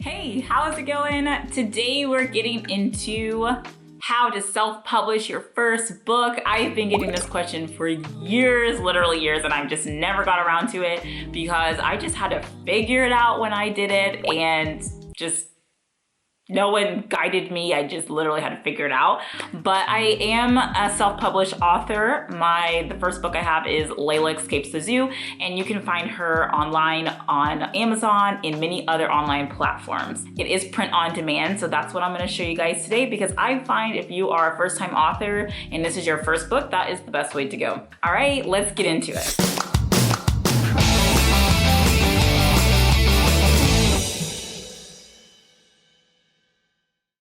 Hey, how's it going? Today we're getting into how to self-publish your first book. I've been getting this question for years, literally years, and I've just never got around to it because I just had to figure it out when I did it, and just no one guided me. I just literally had to figure it out. But I am a self-published author. The first book I have is Layla Escapes the Zoo, and you can find her online on Amazon and many other online platforms. It is print on demand, so that's what I'm gonna show you guys today, because I find if you are a first-time author and this is your first book, that is the best way to go. All right, let's get into it.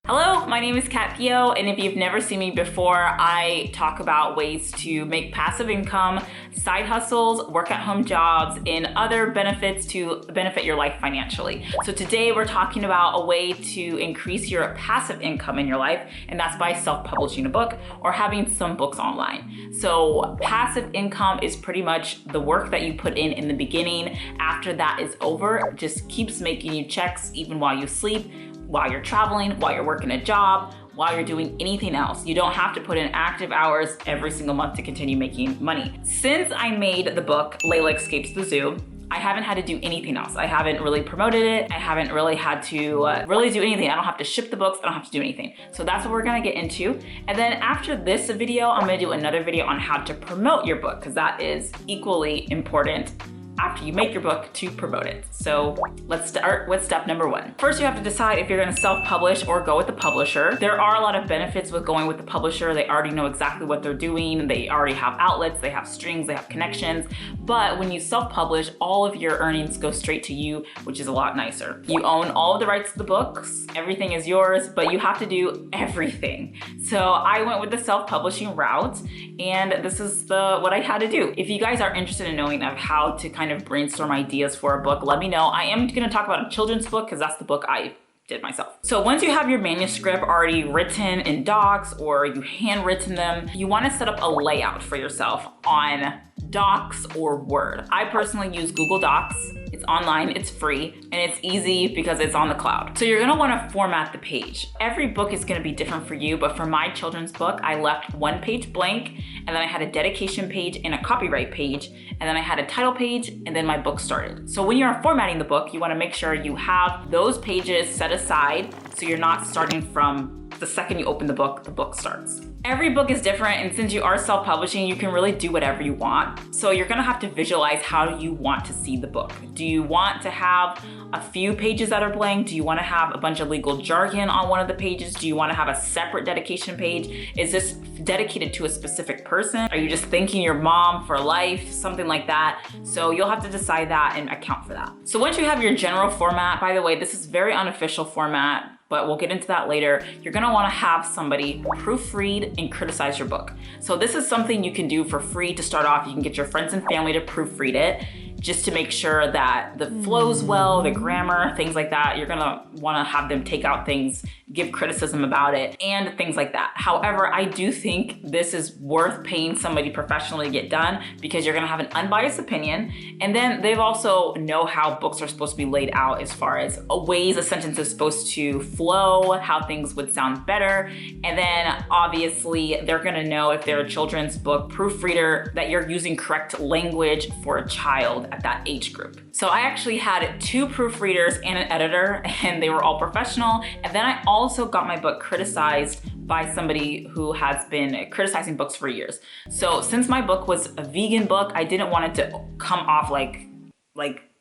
Hello, my name is Theo, and if you've never seen me before, I talk about ways to make passive income, side hustles, work at home jobs, and other benefits to benefit your life financially. So today we're talking about a way to increase your passive income in your life, and that's by self-publishing a book or having some books online. So passive income is pretty much the work that you put in the beginning. After that is over, it just keeps making you checks even while you sleep, while you're traveling, while you're working a job, while you're doing anything else. You don't have to put in active hours every single month to continue making money. Since I made the book, Layla Escapes the Zoo, I haven't had to do anything else. I haven't really promoted it. I haven't really had to really do anything. I don't have to ship the books. I don't have to do anything. So that's what we're gonna get into. And then after this video, I'm gonna do another video on how to promote your book, because that is equally important after you make your book to promote it. So let's start with step number one. First, you have to decide if you're gonna self-publish or go with the publisher. There are a lot of benefits with going with the publisher. They already know exactly what they're doing. They already have outlets, they have strings, they have connections. But when you self-publish, all of your earnings go straight to you, which is a lot nicer. You own all of the rights to the books, everything is yours, but you have to do everything. So I went with the self-publishing route, and this is what I had to do. If you guys are interested in knowing of how to kind of brainstorm ideas for a book, let me know. I am gonna talk about a children's book because that's the book I did myself. So once you have your manuscript already written in docs or you handwritten them, you wanna set up a layout for yourself on Docs or Word. I personally use Google Docs. It's online, it's free, and it's easy because it's on the cloud. So you're gonna wanna format the page. Every book is gonna be different for you, but for my children's book, I left one page blank, and then I had a dedication page and a copyright page, and then I had a title page, and then my book started. So when you're formatting the book, you wanna make sure you have those pages set aside so you're not starting from the second you open the book starts. Every book is different, and since you are self-publishing, you can really do whatever you want. So you're gonna have to visualize how you want to see the book. Do you want to have a few pages that are blank? Do you wanna have a bunch of legal jargon on one of the pages? Do you wanna have a separate dedication page? Is this dedicated to a specific person? Are you just thanking your mom for life? Something like that. So you'll have to decide that and account for that. So once you have your general format, by the way, this is very unofficial format, but we'll get into that later. You're gonna wanna have somebody proofread and criticize your book. So this is something you can do for free to start off. You can get your friends and family to proofread it, just to make sure that the flow's well, the grammar, things like that. You're gonna wanna have them take out things, give criticism about it, and things like that. However, I do think this is worth paying somebody professionally to get done, because you're gonna have an unbiased opinion, and then they've also know how books are supposed to be laid out as far as ways a sentence is supposed to flow, how things would sound better, and then obviously they're gonna know if they're a children's book proofreader that you're using correct language for a child at that age group. So I actually had 2 proofreaders and an editor, and they were all professional. And then I also got my book criticized by somebody who has been criticizing books for years. So since my book was a vegan book, I didn't want it to come off like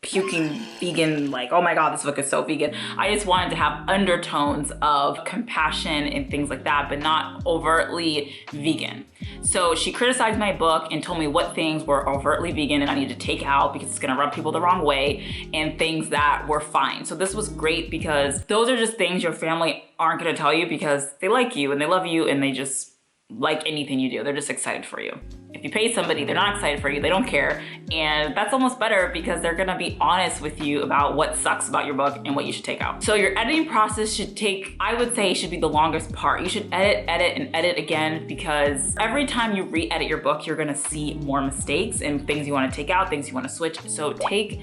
puking vegan, like, oh my God, this book is so vegan. I just wanted to have undertones of compassion and things like that, but not overtly vegan. So she criticized my book and told me what things were overtly vegan and I needed to take out because it's gonna rub people the wrong way, and things that were fine. So this was great because those are just things your family aren't gonna tell you because they like you and they love you and they just like anything you do. They're just excited for you. If you pay somebody, they're not excited for you, they don't care. And that's almost better because they're gonna be honest with you about what sucks about your book and what you should take out. So your editing process should take, I would say, should be the longest part. You should edit, and edit again, because every time you re-edit your book, you're gonna see more mistakes and things you wanna take out, things you wanna switch. So take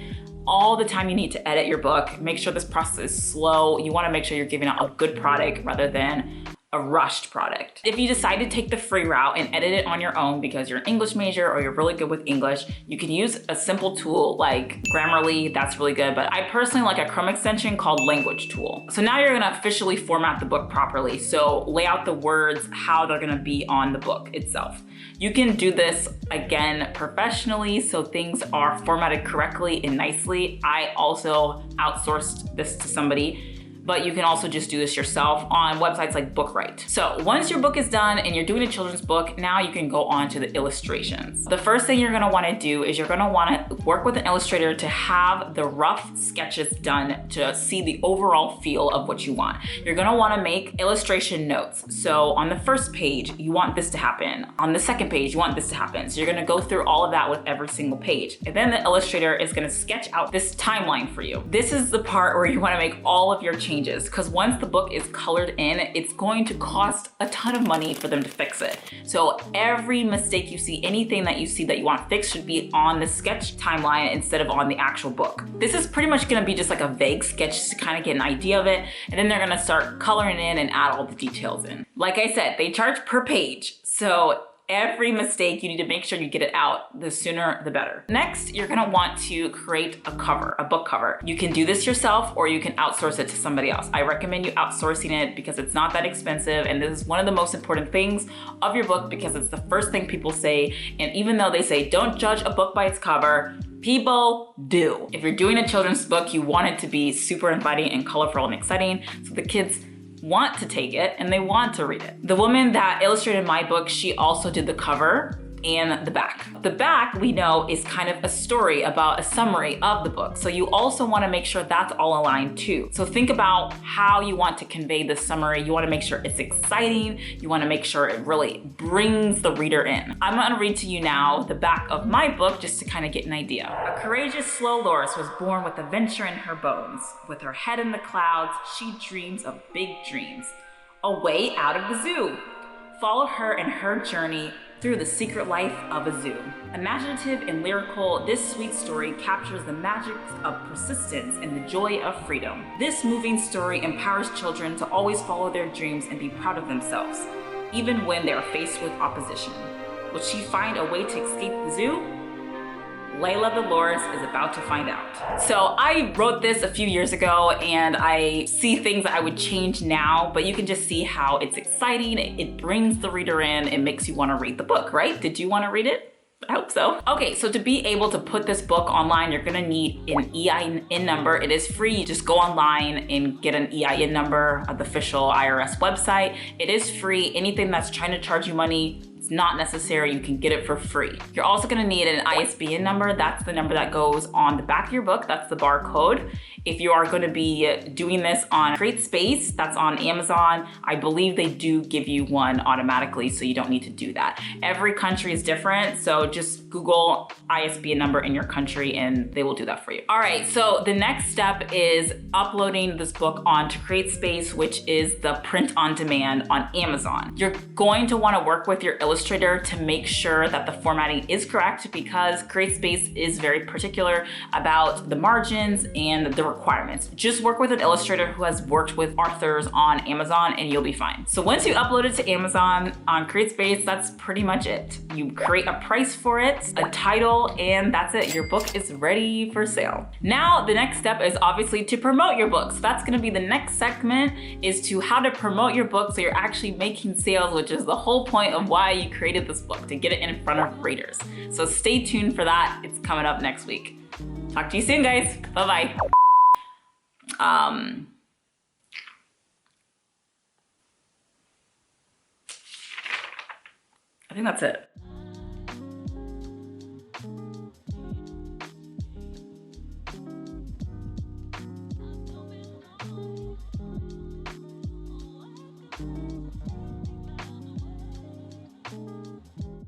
all the time you need to edit your book. Make sure this process is slow. You wanna make sure you're giving out a good product rather than a rushed product. If you decide to take the free route and edit it on your own because you're an English major or you're really good with English, you can use a simple tool like Grammarly. That's really good, but I personally like a Chrome extension called Language Tool. So now you're gonna officially format the book properly. So lay out the words, how they're gonna be on the book itself. You can do this again professionally, so things are formatted correctly and nicely. I also outsourced this to somebody, but you can also just do this yourself on websites like Bookwrite. So once your book is done and you're doing a children's book, now you can go on to the illustrations. The first thing you're gonna wanna do is you're gonna wanna work with an illustrator to have the rough sketches done to see the overall feel of what you want. You're gonna wanna make illustration notes. So on the first page, you want this to happen. On the second page, you want this to happen. So you're gonna go through all of that with every single page. And then the illustrator is gonna sketch out this timeline for you. This is the part where you wanna make all of your changes, because once the book is colored in, it's going to cost a ton of money for them to fix it. So every mistake you see, anything that you see that you want fixed should be on the sketch timeline instead of on the actual book. This is pretty much gonna be just like a vague sketch to kind of get an idea of it, and then they're gonna start coloring in and add all the details in. Like I said, they charge per page, so every mistake, you need to make sure you get it out. The sooner, the better. Next, you're gonna want to create a cover, a book cover. You can do this yourself or you can outsource it to somebody else. I recommend you outsourcing it because it's not that expensive, and this is one of the most important things of your book because it's the first thing people say. And even though they say, don't judge a book by its cover, people do. If you're doing a children's book, you want it to be super inviting and colorful and exciting so the kids want to take it and they want to read it. The woman that illustrated my book, she also did the cover and the back. The back, we know, is kind of a story about a summary of the book. So you also want to make sure that's all aligned too. So think about how you want to convey the summary. You want to make sure it's exciting. You want to make sure it really brings the reader in. I'm going to read to you now the back of my book just to kind of get an idea. A courageous, slow Loris was born with adventure in her bones. With her head in the clouds, she dreams of big dreams. A way out of the zoo. Follow her in her journey through the secret life of a zoo. Imaginative and lyrical, this sweet story captures the magic of persistence and the joy of freedom. This moving story empowers children to always follow their dreams and be proud of themselves, even when they are faced with opposition. Will she find a way to escape the zoo? Layla the Loris is about to find out. So I wrote this a few years ago and I see things that I would change now, but you can just see how it's exciting. It brings the reader in. It makes you want to read the book, right? Did you want to read it? I hope so. Okay, so to be able to put this book online, you're gonna need an EIN number. It is free. You just go online and get an EIN number at the official IRS website. It is free. Anything that's trying to charge you money, it's not necessary. You can get it for free. You're also gonna need an ISBN number. That's the number that goes on the back of your book. That's the barcode. If you are gonna be doing this on CreateSpace, that's on Amazon, I believe they do give you one automatically, so you don't need to do that. Every country is different, so just Google ISBN number in your country and they will do that for you. All right, so the next step is uploading this book onto CreateSpace, which is the print on demand on Amazon. You're going to wanna work with your illustrator to make sure that the formatting is correct because CreateSpace is very particular about the margins and the requirements. Just work with an illustrator who has worked with authors on Amazon and you'll be fine. So once you upload it to Amazon on CreateSpace, that's pretty much it. You create a price for it, a title, and that's it. Your book is ready for sale. Now, the next step is obviously to promote your book. So that's gonna be the next segment, is to how to promote your book so you're actually making sales, which is the whole point of why you created this book, to get it in front of readers. So stay tuned for that. It's coming up next week. Talk to you soon, guys. Bye-bye. I think that's it.